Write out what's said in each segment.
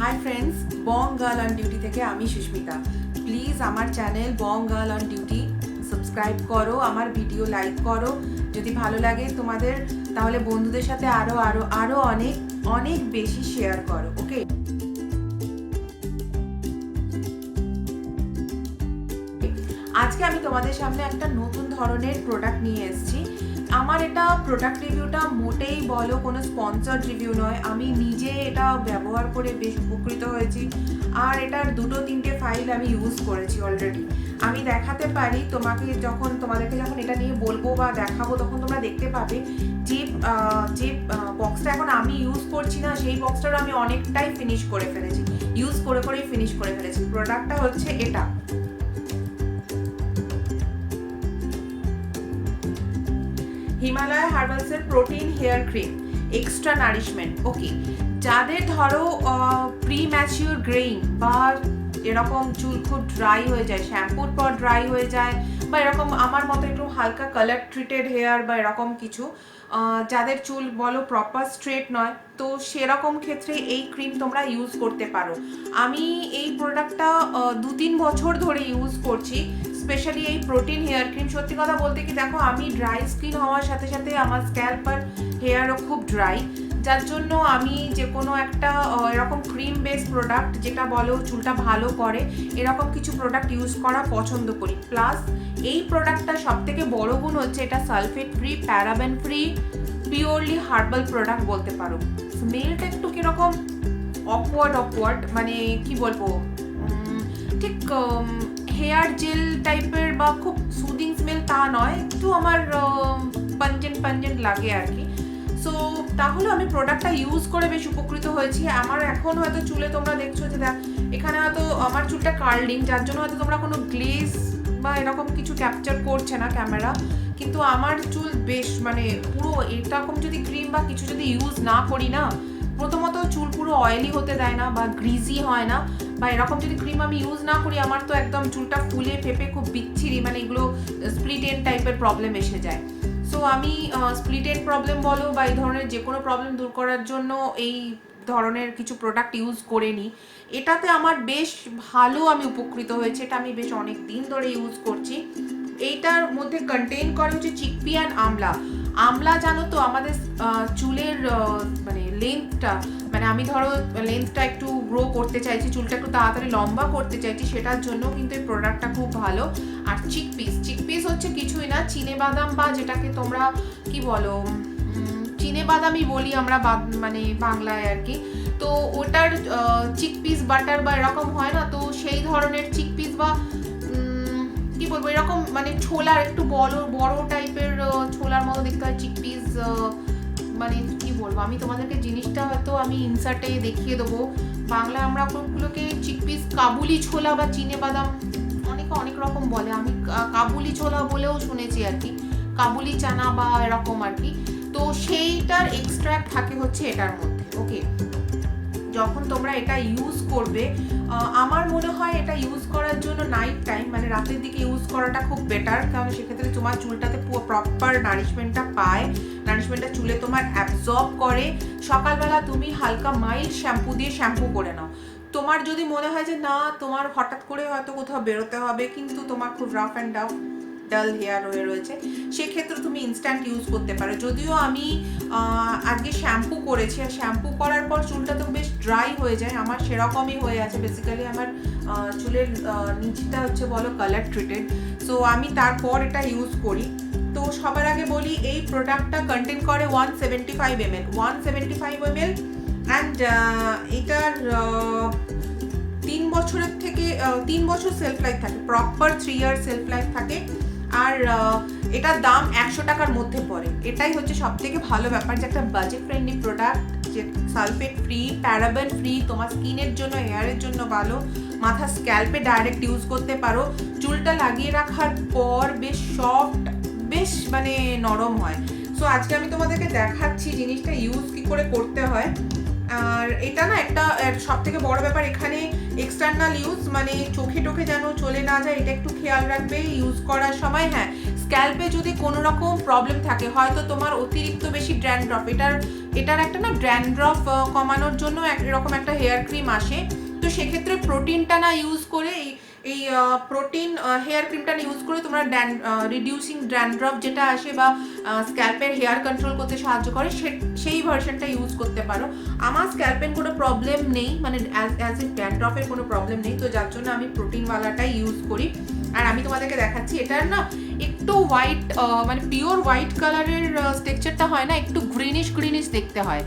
Hi friends, Bong girl on duty থেকে আমি Susmita. Please আমার channel Bong girl on duty subscribe করো, আমার ভিডিও লাইক করো। যদি ভালো লাগে তোমাদের তাহলে বন্ধুদের সাথে আরো আরো আরো অনেক অনেক বেশি শেয়ার করো। ওকে, আজকে আমি তোমাদের সামনে একটা নতুন ধরনের প্রোডাক্ট নিয়ে এসেছি। আমার এটা প্রোডাক্ট রিভিউটা মোটেই বলো কোনো স্পন্সর্ড রিভিউ নয়, আমি নিজে এটা ব্যবহার করে বেশ উপকৃত হয়েছি। আর এটার 2-3টে ফাইল আমি ইউজ করেছি অলরেডি। আমি দেখাতে পারি তোমাদেরকে যখন এটা নিয়ে বলবো বা দেখাবো তখন তোমরা দেখতে পাবে যে বক্সটা এখন আমি ইউজ করছি না, সেই বক্সটারও আমি অনেকটাই ফিনিশ করে ফেলেছি, ইউজ করেই ফিনিশ করে ফেলেছি। প্রোডাক্টটা হচ্ছে এটা, হিমালয় হার্বালসের protein hair cream extra nourishment. Okay, যাদের ধরো প্রি ম্যাচিওর গ্রেইং বা এরকম চুল খুব ড্রাই হয়ে যায়, শ্যাম্পুর পর ড্রাই হয়ে যায়, বা এরকম আমার মতো একটু হালকা কালার ট্রিটেড হেয়ার বা এরকম কিছু, যাদের চুল বলো প্রপার স্ট্রেট নয়, তো সেরকম ক্ষেত্রে এই ক্রিম তোমরা ইউজ করতে পারো। আমি এই প্রোডাক্টটা 2-3 বছর ধরে ইউজ করছি, স্পেশালি এই প্রোটিন হেয়ার ক্রিম। সত্যি কথা বলতে কি, দেখো আমি ড্রাই স্কিন হওয়ার সাথে সাথে আমার স্ক্যাল্প আর হেয়ারও খুব ড্রাই, যার জন্য আমি যে কোনো একটা এরকম ক্রিম বেস প্রোডাক্ট যেটা বলো চুলটা ভালো করে এরকম কিছু প্রোডাক্ট ইউজ করা পছন্দ করি। প্লাস এই প্রোডাক্টটা সব থেকে বড় গুণ হচ্ছে এটা sulphate free, paraben free, purely herbal product বলতে পারো। স্মেলটা একটু কিরকম অকওয়ার্ড, মানে কি বলবো, ঠিক হেয়ার জেল টাইপের বা খুব সুদিং স্মেল তা নয়, একটু আমার পাঞ্জেন্ট লাগে আর কি। সো তাহলে আমি প্রোডাক্টটা ইউজ করে বেশ উপকৃত হয়েছি। আমার এখন হয়তো চুলে তোমরা দেখছো যে এখানে হয়তো আমার চুলটা কার্লিং, যার জন্য হয়তো তোমরা কোনো গ্লেজ বা এরকম কিছু ক্যাপচার করছে না ক্যামেরা, কিন্তু আমার চুল বেশ মানে পুরো এরকম যদি ক্রিম বা কিছু যদি ইউজ না করি না, প্রথমত চুল পুরো অয়েলি হতে দেয় না বা গ্রিজি হয় না, বা এরকম যদি ক্রিম আমি ইউজ না করি আমার তো একদম চুলটা ফুলে ফেপে খুব বিচ্ছিরি, মানে এগুলো স্প্লিট এন্ড টাইপের প্রবলেম এসে যায়। সো আমি স্প্লিট এন্ড প্রবলেম বলো বা এই ধরনের যে কোনো প্রবলেম দূর করার জন্য এই ধরনের কিছু প্রোডাক্ট ইউজ করে নিই। এটাতে আমার বেশ ভালো আমি উপকৃত হয়েছে, এটা আমি বেশ অনেক দিন ধরে ইউজ করছি। এইটার মধ্যে কন্টেইন করে হচ্ছে চিকপি অ্যান্ড আমলা। জানো তো আমাদের চুলের মানে লেন্থটা, মানে আমি ধরো লেন্থটা একটু গ্রো করতে চাইছি, চুলটা একটু তাড়াতাড়ি লম্বা করতে চাইছি, সেটার জন্য কিন্তু এই প্রোডাক্টটা খুব ভালো। আর চিকপিস হচ্ছে কিছুই না, চিনেবাদাম বা যেটাকে তোমরা কি বলো, চিনেবাদামই বলি আমরা মানে বাংলায় আর কি। তো ওটার চিকপিস বাটার বা এরকম হয় না, তো সেই ধরনের চিকপিস বা কি বলবো এরকম মানে ছোলার একটু বড় টাইপের ছোলার মতো দেখতে হয় চিকপিস। মানে কি বলবো, আমি তোমাদেরকে জিনিসটা হয়তো আমি ইনসার্টে দেখিয়ে দেবো। বাংলায় আমরা ওগুলোকে চিকপিস, কাবুলি ছোলা বা চিনেবাদাম অনেক রকম বলে, আমি কাবুলি ছোলা বলেও শুনেছি আর কি, কাবুলি চানা বা এরকম আর কি। তো সেইটার এক্সট্রাক্ট থাকে হচ্ছে এটার মধ্যে। ওকে, যখন তোমরা এটা ইউজ করবে, আমার মনে হয় এটা ইউজ করার জন্য নাইট টাইম মানে রাতের দিকে ইউজ করাটা খুব বেটার, কারণ সেক্ষেত্রে তোমার চুলটাতে প্রপার নারিশমেন্টটা পায়, নারিশমেন্টটা চুলে তোমার অ্যাবজর্ব করে। সকালবেলা তুমি হালকা মাইল্ড শ্যাম্পু দিয়ে শ্যাম্পু করে নাও। তোমার যদি মনে হয় যে না তোমার হঠাৎ করে হয়তো কোথাও বেরোতে হবে কিন্তু তোমার খুব রাফ অ্যান্ড ডাল হেয়ার হয়ে রয়েছে, সেক্ষেত্রে তুমি ইনস্ট্যান্ট ইউজ করতে পারো। যদিও আমি আজকে শ্যাম্পু করেছি, আর শ্যাম্পু করার পর চুলটা তো বেশ ড্রাই হয়ে যায়, আমার সেরকমই হয়ে আছে। বেসিক্যালি আমার চুলের নিচটা হচ্ছে বলো কালার ট্রিটেড, সো আমি তারপর এটা ইউজ করি। তো সবার আগে বলি এই প্রোডাক্টটা কন্টেন করে 175 ml অ্যান্ড এটার 3 বছর সেলফ লাইফ থাকে, প্রপার 3 ইয়ার সেলফ লাইফ থাকে। আর এটার দাম 100 টাকার মধ্যে পড়ে। এটাই হচ্ছে সব থেকে ভালো ব্যাপার যে একটা বাজেট ফ্রেন্ডলি প্রোডাক্ট, যে সালফেট ফ্রি, প্যারাবেন ফ্রি, তোমার স্কিনের জন্য হেয়ারের জন্য ভালো, মাথা স্ক্যাল্পে ডাইরেক্ট ইউজ করতে পারো, চুলটা লাগিয়ে রাখার পর বেশ সফট, বেশ মানে নরম হয়। সো আজকে আমি তোমাদেরকে দেখাচ্ছি জিনিসটা ইউজ কি করে করতে হয়। আর এটা না একটা সব থেকে বড় ব্যাপার, এখানে এক্সটার্নাল ইউজ মানে চোখে টোখে যেন চলে না যায়, এটা একটু খেয়াল রাখবে ইউজ করার সময়। হ্যাঁ, স্ক্যাল্পে যদি কোনো রকম প্রবলেম থাকে, হয়তো তোমার অতিরিক্ত বেশি ড্যান্ড্রফ, এটার একটা না ড্যান্ড্রফ কমানোর জন্য এরকম একটা হেয়ার ক্রিম আসে, তো সেক্ষেত্রে প্রোটিনটা না ইউজ করে এই প্রোটিন হেয়ার ক্রিমটা ইউজ করে তোমরা রিডিউসিং ড্যান্ড্রফ যেটা আসে বা স্ক্যাল্পের হেয়ার কন্ট্রোল করতে সাহায্য করে সেই ভার্সনটা ইউজ করতে পারো। আমার স্ক্যাল্পের কোনো প্রবলেম নেই, মানে অ্যাজ এ ড্যান্ড্রফের কোনো প্রবলেম নেই, তো যার জন্য আমি প্রোটিনওয়ালাটাই ইউজ করি। আর আমি তোমাদেরকে দেখাচ্ছি, এটার না একটু হোয়াইট মানে পিওর হোয়াইট কালারের টেক্সচারটা হয় না, একটু গ্রিনিশ গ্রিনিশ দেখতে হয়।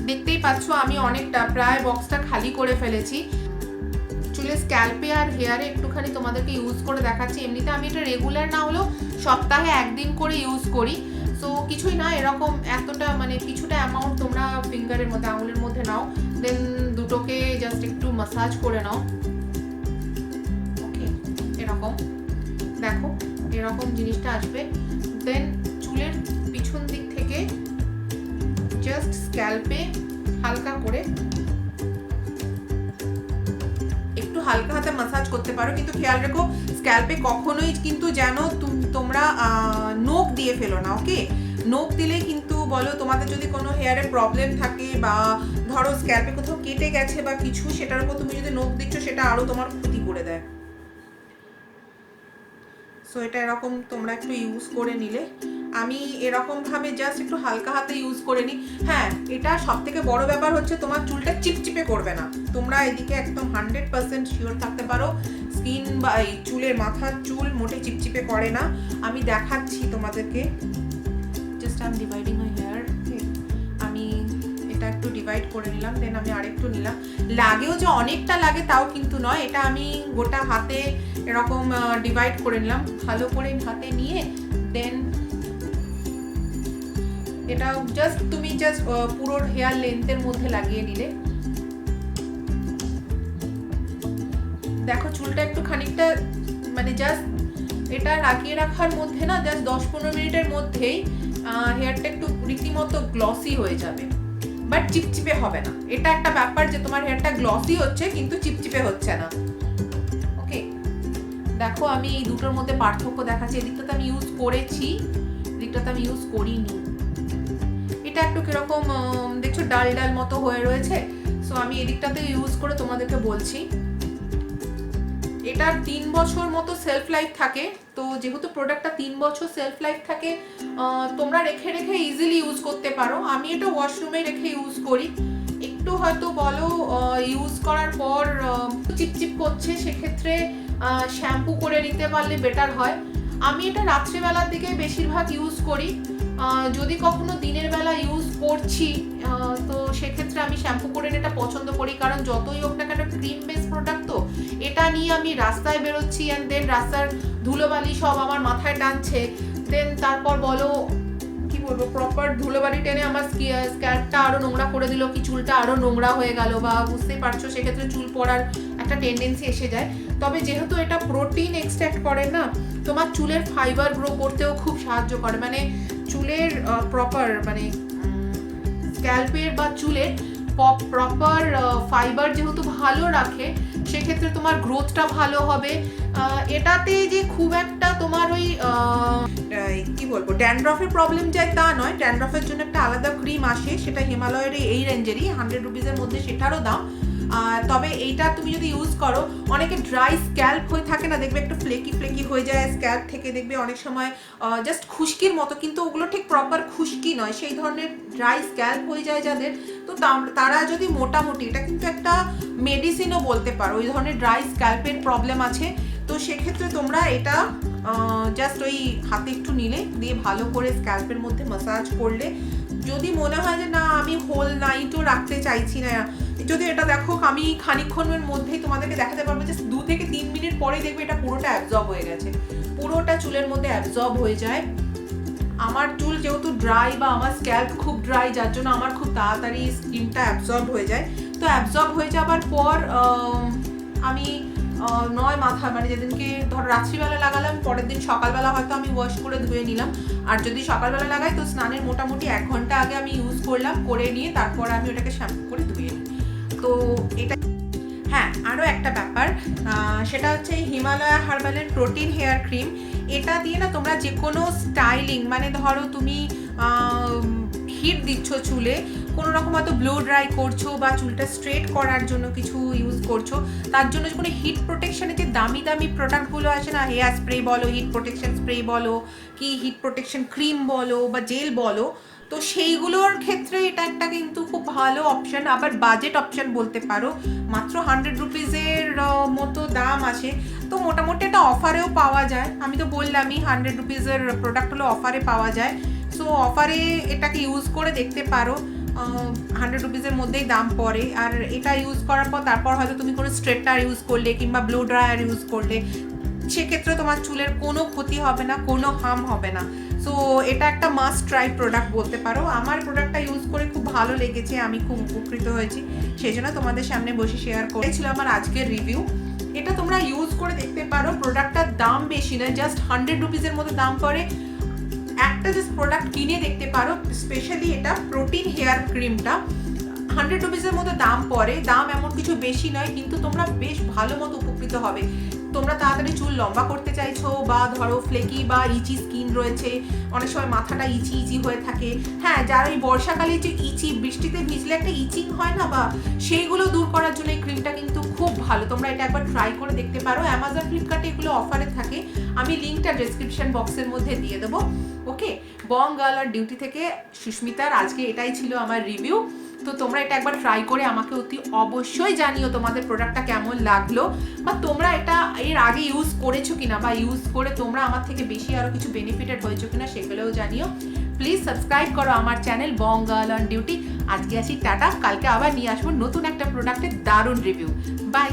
দেখতেই পাচ্ছ আমি অনেকটা প্রায় বক্সটা খালি করে ফেলেছি। চুলে স্ক্যাল্পে আর হেয়ারে একটুখানি তোমাদেরকে ইউজ করে দেখাচ্ছি। এমনিতে আমি এটা রেগুলার না হলেও সপ্তাহে একদিন করে ইউজ করি। সো কিছুই না, এরকম এতটা মানে কিছুটা অ্যামাউন্ট তোমরা ফিঙ্গারের মধ্যে আঙুলের মধ্যে নাও, দেন দুটোকে জাস্ট একটু মাসাজ করে নাও। ওকে, এরকম দেখো এরকম জিনিসটা আসবে। দেন চুলের পিছন দিক থেকে জাস্ট স্ক্যাল্পে হালকা করে একটু হালকা হাতে মাসাজ করতে পারো, কিন্তু খেয়াল রেখো স্ক্যাল্পে কখনোই কিন্তু যেন তোমরা নখ দিয়ে ফেলো না। ওকে, নখ দিলেই কিন্তু বলো তোমাদের যদি কোনো হেয়ারে প্রবলেম থাকে বা ধরো স্ক্যাল্পে কোথাও কেটে গেছে বা কিছু, সেটার উপর তুমি যদি নখ দিচ্ছ সেটা আরো তোমার ক্ষতি করে দেয়। সো এটা এরকম তোমরা একটু ইউজ করে নিলে, আমি এরকম ভাবে জাস্ট একটু হালকা হাতে ইউজ করে নিই। হ্যাঁ, এটা সব থেকে বড় ব্যাপার হচ্ছে তোমার চুলটা চিপচিপে করবে না। তোমরা এদিকে একদম 100% শিওর থাকতে পারো স্কিন বা এই চুলের মাথার চুল মোটে চিপচিপে করে না। আমি দেখাচ্ছি তোমাদেরকে, just I am dividing my hair. আমি এটা একটু ডিভাইড করে নিলাম, দেন আমি আরেকটু নিলাম। লাগেও যে অনেকটা লাগে তাও কিন্তু নয়, এটা আমি গোটা হাতে এরকম ডিভাইড করে নিলাম, ভালো করে হাতে নিয়ে দেন এটা তুমি জাস্ট পুরো হেয়ার লেন্থের মধ্যে লাগিয়ে নিলে। দেখো চুলটা একটু খানিকটা মানে জাস্ট এটা লাগিয়ে রাখার মধ্যে না জাস্ট 10-15 মিনিটের মধ্যেই হেয়ারটা একটু রীতিমতো গ্লসি হয়ে যাবে, বাট চিপচিপে হবে না। এটা একটা ব্যাপার যে তোমার হেয়ারটা গ্লসি হচ্ছে কিন্তু চিপচিপে হচ্ছে না। ওকে, দেখো আমি এই দুটোর মধ্যে পার্থক্য দেখাচ্ছি। এদিকটাতে আমি ইউজ করেছি, এদিকটাতে আমি ইউজ করিনি। এটা একটু কিরকম দেখছো ডাল ডাল মতো হয়ে রয়েছে। সো আমি এদিকটাতে ইউজ করে তোমাদেরকে বলছি। এটার 3 বছর মতো সেলফ লাইফ থাকে, তো যেহেতু প্রোডাক্টটা 3 বছর সেলফ লাইফ থাকে, তোমরা রেখে রেখে ইজিলি ইউজ করতে পারো। আমি এটা ওয়াশরুমে রেখে ইউজ করি। একটু হয়তো বলো ইউজ করার পর চিপচিপ করছে, সেক্ষেত্রে শ্যাম্পু করে নিতে পারলে বেটার হয়। আমি এটা রাত্রিবেলার দিকে বেশিরভাগ ইউজ করি। যদি কখনো দিনের বেলা ইউজ করছি তো সেক্ষেত্রে আমি শ্যাম্পু করে এটা পছন্দ করি, কারণ যতই হোক না কেন ক্রিম বেস প্রোডাক্ট, তো এটা নিয়ে আমি রাস্তায় বেরোচ্ছি অ্যান্ড দেন রাস্তার ধুলোবালি সব আমার মাথায় টানছে, দেন তারপর বলো কি বলবো প্রপার ধুলোবালি টেনে আমার স্ক্যাল্পটা আরো নোংরা করে দিল, কি চুলটা আরো নোংরা হয়ে গেল, বা বুঝতেই পারছো সেক্ষেত্রে চুল পড়ার একটা টেন্ডেন্সি এসে যায়। তবে যেহেতু এটা প্রোটিন এক্সট্রাক্ট করে না, তোমার চুলের ফাইবার গ্রো করতেও খুব সাহায্য করে, মানে চুলের প্রপার মানে স্ক্যাল্পের বা চুলের প্রপার ফাইবার যেহেতু ভালো রাখে, সেক্ষেত্রে তোমার গ্রোথটা ভালো হবে। এটাতে যে খুব একটা তোমার ওই কি বলবো ড্যান্ড্রফের প্রবলেম যায় তা নয়। ড্যান্ড্রফের জন্য একটা আলাদা ক্রিম আসে, সেটা হিমালয়ের এই রেঞ্জেরই 100 রুপিসের মধ্যে, সেটারও দাম। তবে এইটা তুমি যদি ইউজ করো, অনেকে ড্রাই স্ক্যাল্প হয়ে থাকে না, দেখবে একটু ফ্লেকি ফ্লেকি হয়ে যায় স্ক্যাল্প থেকে, দেখবে অনেক সময় জাস্ট খুশকির মতো, কিন্তু ওগুলো ঠিক প্রপার খুশকি নয়, সেই ধরনের ড্রাই স্ক্যাল্প হয়ে যায় যাদের, তো তারা যদি মোটামুটি, এটা কিন্তু একটা মেডিসিনও বলতে পারো, ওই ধরনের ড্রাই স্ক্যাল্পের প্রবলেম আছে, তো সেক্ষেত্রে তোমরা এটা জাস্ট ওই হাতে একটু নিলে দিয়ে ভালো করে স্ক্যাল্পের মধ্যে মাসাজ করলে, যদি মনে হয় যে না আমি হোল নাইটও রাখতে চাইছি না, যদি এটা দেখো আমি খানিকক্ষণের মধ্যেই তোমাদেরকে দেখাতে পারবো যে 2 থেকে 3 মিনিট পরেই দেখবে এটা পুরোটা অ্যাবজর্ব হয়ে গেছে, পুরোটা চুলের মধ্যে অ্যাবজর্ব হয়ে যায়। আমার চুল যেহেতু ড্রাই বা আমার স্ক্যাল্প খুব ড্রাই, যার জন্য আমার খুব তাড়াতাড়ি স্কিনটা অ্যাবজর্ব হয়ে যায়। তো অ্যাবজর্ব হয়ে যাবার পর আমি নয় মাথা মানে যেদিনকে ধর রাত্রিবেলা লাগালাম পরের দিন সকালবেলা হয়তো আমি ওয়াশ করে ধুয়ে নিলাম, আর যদি সকালবেলা লাগাই তো স্নানের মোটামুটি 1 ঘন্টা আগে আমি ইউজ করলাম, করে নিয়ে তারপর আমি ওটাকে শ্যাম্পু করে ধুয়ে নিই। তো এটা হ্যাঁ, আরও একটা ব্যাপার সেটা হচ্ছে হিমালয়া হার্বালের প্রোটিন হেয়ার ক্রিম। এটা দিয়ে না তোমরা যে কোনো স্টাইলিং মানে ধরো তুমি হিট দিচ্ছ চুলে, কোনো রকম হয়তো ব্লো ড্রাই করছো বা চুলটা স্ট্রেট করার জন্য কিছু ইউজ করছো, তার জন্য কোনো হিট প্রোটেকশনের যে দামি দামি প্রোডাক্টগুলো আছে না, হেয়ার স্প্রে বলো, হিট প্রোটেকশন স্প্রে বলো, কি হিট প্রোটেকশন ক্রিম বলো বা জেল বলো, তো সেইগুলোর ক্ষেত্রে এটা একটা কিন্তু খুব ভালো অপশান, আবার বাজেট অপশান বলতে পারো। মাত্র 100 রুপিজের মতো দাম আছে, তো মোটামুটি এটা অফারেও পাওয়া যায়। আমি তো বললামই 100 রুপিজের প্রোডাক্টগুলো অফারে পাওয়া যায়, সো অফারে এটাকে ইউজ করে দেখতে পারো। 100 রুপিজের মধ্যেই দাম পড়ে, আর এটা ইউজ করার পর তারপর হয়তো তুমি কোনো স্ট্রেটনার ইউজ করলে কিংবা ব্লো ড্রায়ার ইউজ করলে, সেক্ষেত্রে তোমার চুলের কোনো ক্ষতি হবে না, কোনো হার্ম হবে না। সো এটা একটা মাস্ট ট্রাই প্রোডাক্ট বলতে পারো। আমার প্রোডাক্টটা ইউজ করে খুব ভালো লেগেছে, আমি খুব উপকৃত হয়েছি, সেই জন্য তোমাদের সামনে বসে শেয়ার করেছিল আমার আজকের রিভিউ। এটা তোমরা ইউজ করে দেখতে পারো। প্রোডাক্টটার দাম বেশি না, জাস্ট 100 রুপিজের মতো দাম পড়ে। একটা জাস্ট প্রোডাক্ট কিনে দেখতে পারো, স্পেশালি এটা প্রোটিন হেয়ার ক্রিমটা 100 রুপিজের মতো দাম পড়ে। দাম এমন কিছু বেশি নয়, কিন্তু তোমরা বেশ ভালো মতো উপকৃত হবে। তোমরা তাড়াতাড়ি চুল লম্বা করতে চাইছো, বা ধরো ফ্লেকি বা ইচি স্কিন রয়েছে, অনেক সময় মাথাটা ইচি ইচি হয়ে থাকে, হ্যাঁ, যারা এই বর্ষাকালে যে ইচি, বৃষ্টিতে ভিজলে একটা ইচিং হয় না, বা সেইগুলো দূর করার জন্য এই ক্রিমটা কিন্তু খুব ভালো। তোমরা এটা একবার ট্রাই করে দেখতে পারো। অ্যামাজন, ফ্লিপকার্টে এগুলো অফারে থাকে, আমি লিঙ্কটা ডেসক্রিপশন বক্সের মধ্যে দিয়ে দেবো। ওকে, বং গার্ল আর ডিউটি থেকে সুস্মিতার আজকে এটাই ছিল আমার রিভিউ। তো তোমরা এটা একবার ট্রাই করে আমাকে অতি অবশ্যই জানিও তোমাদের প্রোডাক্টটা কেমন লাগলো, বা তোমরা এটা এর আগে ইউজ করেছো কিনা, বা ইউজ করে তোমরা আমার থেকে বেশি আরও কিছু বেনিফিটেড হয়েছো কিনা সেগুলোও জানিও। প্লিজ সাবস্ক্রাইব করো আমার channel Bong girl on duty. আজকে আসি টাটা, কালকে আবার নিয়ে আসবো নতুন একটা প্রোডাক্টের দারুণ রিভিউ। বাই।